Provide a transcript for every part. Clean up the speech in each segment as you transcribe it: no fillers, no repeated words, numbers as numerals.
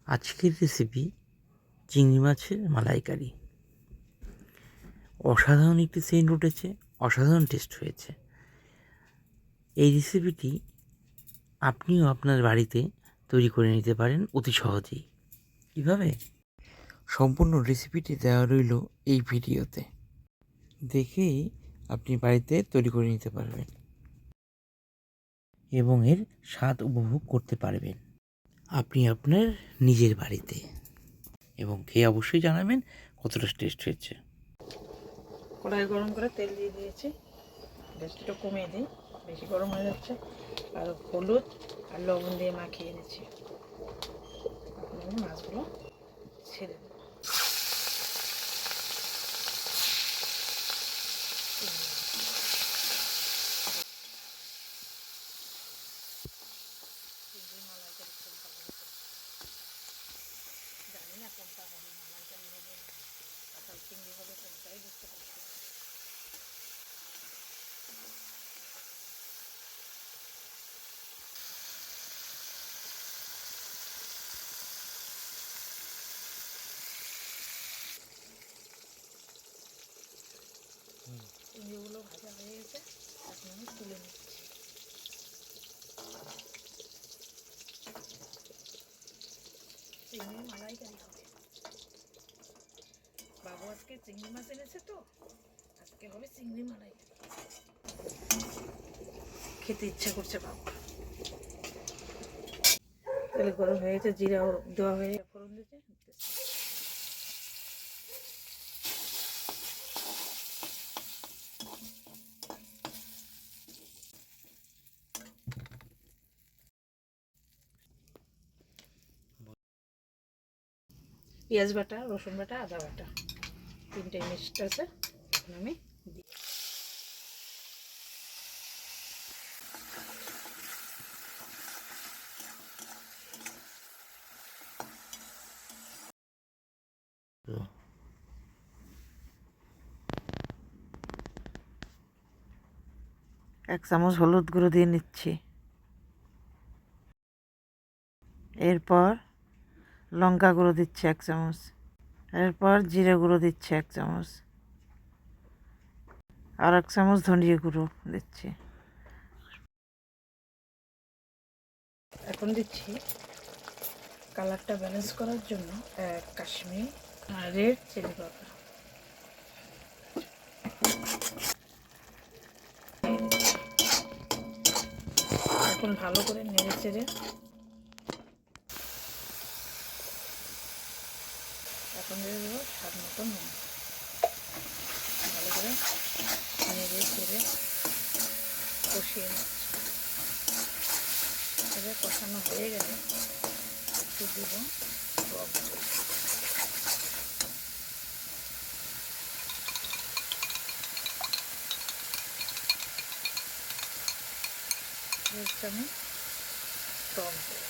আজকের রেসিপি চিংড়ি মাছের মালাইকারি। অসাধারণ একটি সেন্ট উঠেছে, অসাধারণ টেস্ট হয়েছে। এই রেসিপিটি আপনিও আপনার বাড়িতে তৈরি করে নিতে পারেন অতি সহজেই। কীভাবে? সম্পূর্ণ রেসিপিটি দেওয়া রইল এই ভিডিওতে, দেখেই আপনি বাড়িতে তৈরি করে নিতে পারবেন এবং এর স্বাদ উপভোগ করতে পারবেন আপনি আপনার নিজের বাড়িতে, এবং খেয়ে অবশ্যই জানাবেন কতটা টেস্ট হয়েছে। কড়াই গরম করে তেল দিয়ে দিয়েছি, গ্যাসটা কমিয়ে দিই, বেশি গরম হয়ে যাচ্ছে। আর হলুদ আর লবণ দিয়ে মাখিয়ে এনেছি। এখন আমি মাছগুলো ছেড়ে দেবো। জানি না কোনটা হবে, মালাইকারি হবে না কাঁঠাল চিংড়ি হবে, কোনটাই বুঝতে পারছি না। চিংড়িগুলো ভাজা হয়ে গেছে, এখন আমি তুলে নিচ্ছি। চিংড়ি মালাইকারি হবে। বাবু আজকে চিংড়ি মাছ এনেছে, তো আজকে হবে চিংড়ি মালাইকারি। খেতে ইচ্ছে করছে বাবু। তেল গরম হয়ে গেছে, জিরা দেওয়া হয়ে ফোড়ন দিতে। পেঁয়াজ বাটা, রসুন বাটা, আদা বাটা, তিনটে মিক্সড আছে। এখন আমি দিই। এক চামচ হলুদ গুঁড়ো দিয়ে নিচ্ছি। এরপর লঙ্কা গুঁড়ো দিচ্ছি 1 চামচ। এরপর জিরে গুঁড়ো দিচ্ছি 1 চামচ। আর 1 চামচ ধনিয়া গুঁড়ো দিচ্ছি। এখন দিচ্ছি কালারটা ব্যালেন্স করার জন্য কাশ্মীর রেড চিলি পাউডার। এখন ভালো করে নেড়ে চেড়ে এখন দিয়ে দেবো স্বাদ মতো নুন। ভালো করে নেড়ে চেড়ে কষিয়ে নিচ্ছি। এবার কষানো হয়ে গেলে একটু দেব টক দই। আমি টক দই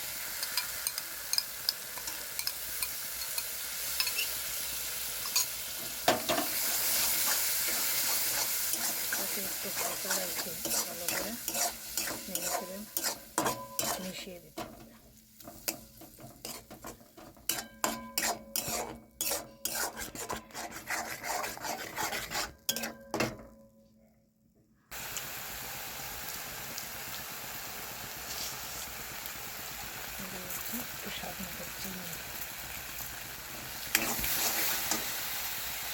একটু হালকা রেখে ভালো করে নেড়ে চেড়ে মিশিয়ে দিতে হবে। একটু স্বাদ মতো চিনি,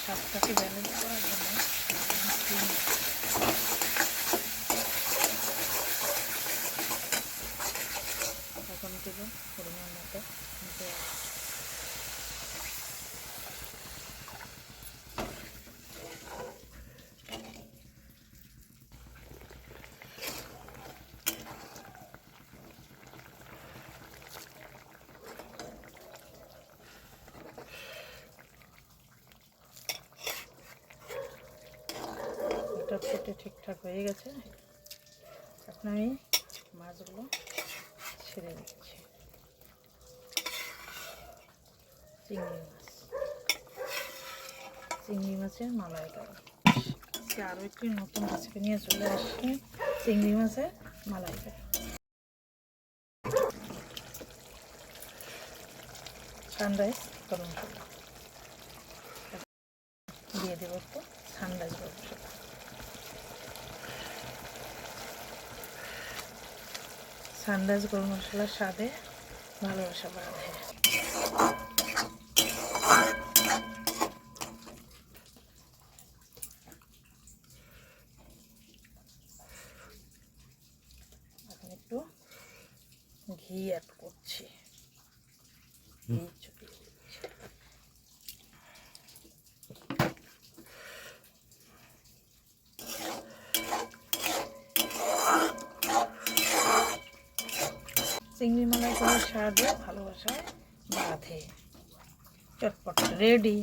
স্বাদটাকে ব্যালেন্স করার জন্য চিনি। এখন দেব পরিমাণ মতো জল। ফুটে ঠিকঠাক হয়ে গেছে। এখন আমি মাছগুলো ছেড়ে দিচ্ছি। চিংড়ি মাছের মালাইকারি। আজকে আরও একটি নতুন রেসিপি নিয়ে চলে আসছি, চিংড়ি মাছের মালাইকারি। সানরাইজ গরম মশলা দিয়ে দেবো, একটু সানরাইজ গরম মশলা। সানরাইজ গরম মশলার স্বাদে ভালোবাসা বাড়ে। এখন একটু ঘি অ্যাড করছি, ঘি ছড়িয়ে দিচ্ছি। চিংড়ি মালাইকারির স্বাদে ভালোবাসা বাঁধে। চটপট রেডি।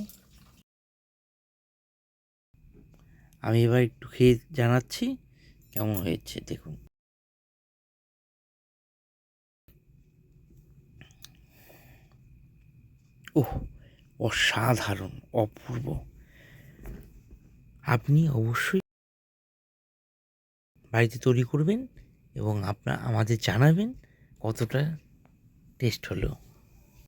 আমি এবার একটু খেয়ে জানাচ্ছি কেমন হয়েছে, দেখুন। ওহ, অসাধারণ, অপূর্ব। আপনি অবশ্যই বাড়িতে তৈরি করবেন এবং আমাদের জানাবেন কতটা টেস্ট হলো।